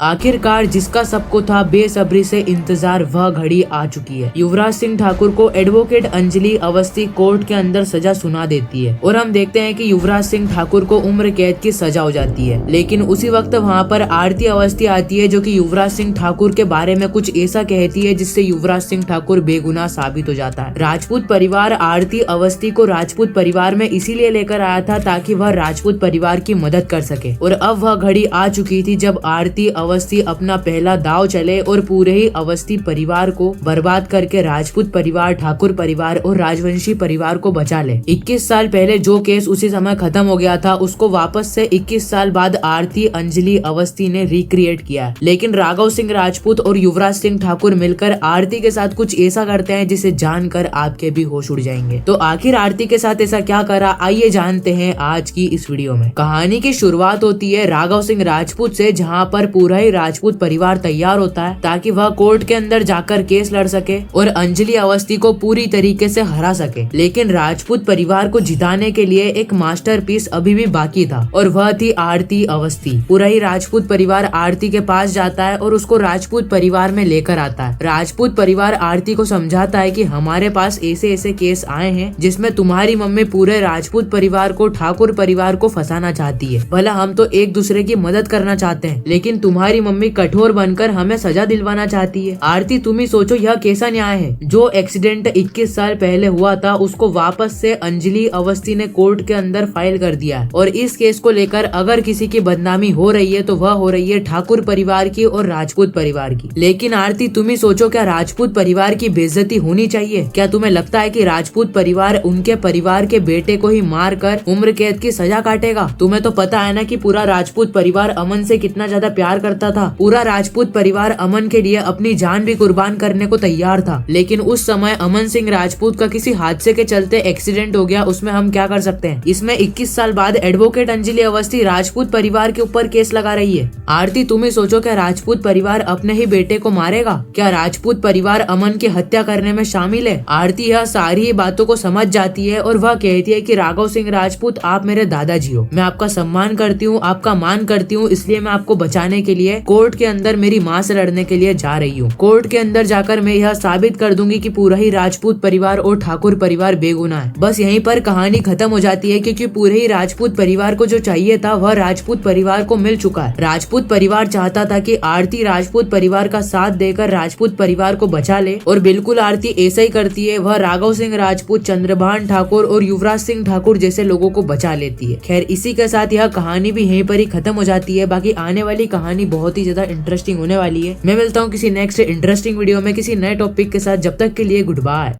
आखिरकार जिसका सबको था बेसब्री से इंतजार वह घड़ी आ चुकी है। युवराज सिंह ठाकुर को एडवोकेट अंजलि अवस्थी कोर्ट के अंदर सजा सुना देती है और हम देखते हैं कि युवराज सिंह ठाकुर को उम्र कैद की सजा हो जाती है। लेकिन उसी वक्त वहाँ पर आरती अवस्थी आती है जो कि युवराज सिंह ठाकुर के बारे में कुछ ऐसा कहती है जिससे युवराज सिंह ठाकुर बेगुनाह साबित हो जाता है। राजपूत परिवार आरती अवस्थी को राजपूत परिवार में इसीलिए लेकर आया था ताकि वह राजपूत परिवार की मदद कर सके और अब वह घड़ी आ चुकी थी जब आरती अवस्थी अपना पहला दाव चले और पूरे ही अवस्थी परिवार को बर्बाद करके राजपूत परिवार, ठाकुर परिवार और राजवंशी परिवार को बचा ले। 21 साल पहले जो केस उसी समय खत्म हो गया था उसको वापस से 21 साल बाद आरती अंजलि अवस्थी ने रिक्रिएट किया। लेकिन राघव सिंह राजपूत और युवराज सिंह ठाकुर मिलकर आरती के साथ कुछ ऐसा करते हैं जिसे जानकर आपके भी होश उड़ जाएंगे। तो आखिर आरती के साथ ऐसा क्या करा, आइए जानते हैं आज की इस वीडियो में। कहानी की शुरुआत होती है राघव सिंह राजपूत से, जहाँ पर पूरा ही राजपूत परिवार तैयार होता है ताकि वह कोर्ट के अंदर जाकर केस लड़ सके और अंजलि अवस्थी को पूरी तरीके से हरा सके। लेकिन राजपूत परिवार को जिताने के लिए एक मास्टरपीस अभी भी बाकी था और वह थी आरती अवस्थी। पूरा ही राजपूत परिवार आरती के पास जाता है और उसको राजपूत परिवार में लेकर आता है। राजपूत परिवार आरती को समझाता है कि हमारे पास ऐसे ऐसे केस आए हैं जिसमें तुम्हारी मम्मी पूरे राजपूत परिवार को, ठाकुर परिवार को फंसाना चाहती है। भला हम तो एक दूसरे की मदद करना चाहते हैं लेकिन तुम्हारी मम्मी कठोर बनकर हमें सजा दिलवाना चाहती है। आरती तुम ही सोचो यह कैसा न्याय है। जो एक्सीडेंट 21 साल पहले हुआ था उसको वापस से अंजलि अवस्थी ने कोर्ट के अंदर फाइल कर दिया है और इस केस को लेकर अगर किसी की बदनामी हो रही है तो वह हो रही है ठाकुर परिवार की और राजपूत परिवार की। लेकिन आरती तुम ही सोचो, क्या राजपूत परिवार की बेइज्जती होनी चाहिए? क्या तुम्हें लगता है कि राजपूत परिवार उनके परिवार के बेटे को ही मार कर उम्र कैद की सजा काटेगा? तुम्हें तो पता है ना कि पूरा राजपूत परिवार अमन से कितना ज्यादा प्यार करता था। पूरा राजपूत परिवार अमन के लिए अपनी जान भी कुर्बान करने को तैयार था। लेकिन उस समय अमन सिंह राजपूत का किसी हादसे के चलते एक्सीडेंट हो गया, उसमें हम क्या कर सकते हैं। इसमें 21 साल बाद एडवोकेट अंजलि अवस्थी राजपूत परिवार के ऊपर केस लगा रही है। आरती तुम ही सोचो, क्या राजपूत परिवार अपने ही बेटे को मारेगा? क्या राजपूत परिवार अमन की हत्या करने में शामिल है? आरती यह सारी बातों को समझ जाती है और वह कहती है कि राघव सिंह राजपूत आप मेरे दादाजी हो, मैं आपका सम्मान करती हूँ, आपका मान करती हूँ, इसलिए मैं आपको बचाने के लिए कोर्ट के अंदर मेरी माँ से लड़ने के लिए जा रही हूँ। कोर्ट के अंदर जाकर मैं यह साबित कर दूंगी कि पूरा ही राजपूत परिवार और ठाकुर परिवार बेगुनाह है। बस यहीं पर कहानी खत्म हो जाती है क्योंकि पूरे ही राजपूत परिवार को जो चाहिए था वह राजपूत परिवार को मिल चुका है। राजपूत परिवार चाहता था कि आरती राजपूत परिवार का साथ देकर राजपूत परिवार को बचा ले और बिल्कुल आरती ऐसा ही करती है। वह राघव सिंह राजपूत, चंद्रभान ठाकुर और युवराज सिंह ठाकुर जैसे लोगों को बचा लेती है। खैर इसी के साथ यह कहानी भी यहीं पर ही खत्म हो जाती है। बाकी आने वाली कहानी बहुत ही ज्यादा इंटरेस्टिंग होने वाली है। मैं मिलता हूँ किसी नेक्स्ट इंटरेस्टिंग वीडियो में किसी नए टॉपिक के साथ। जब तक के लिए गुड बाय।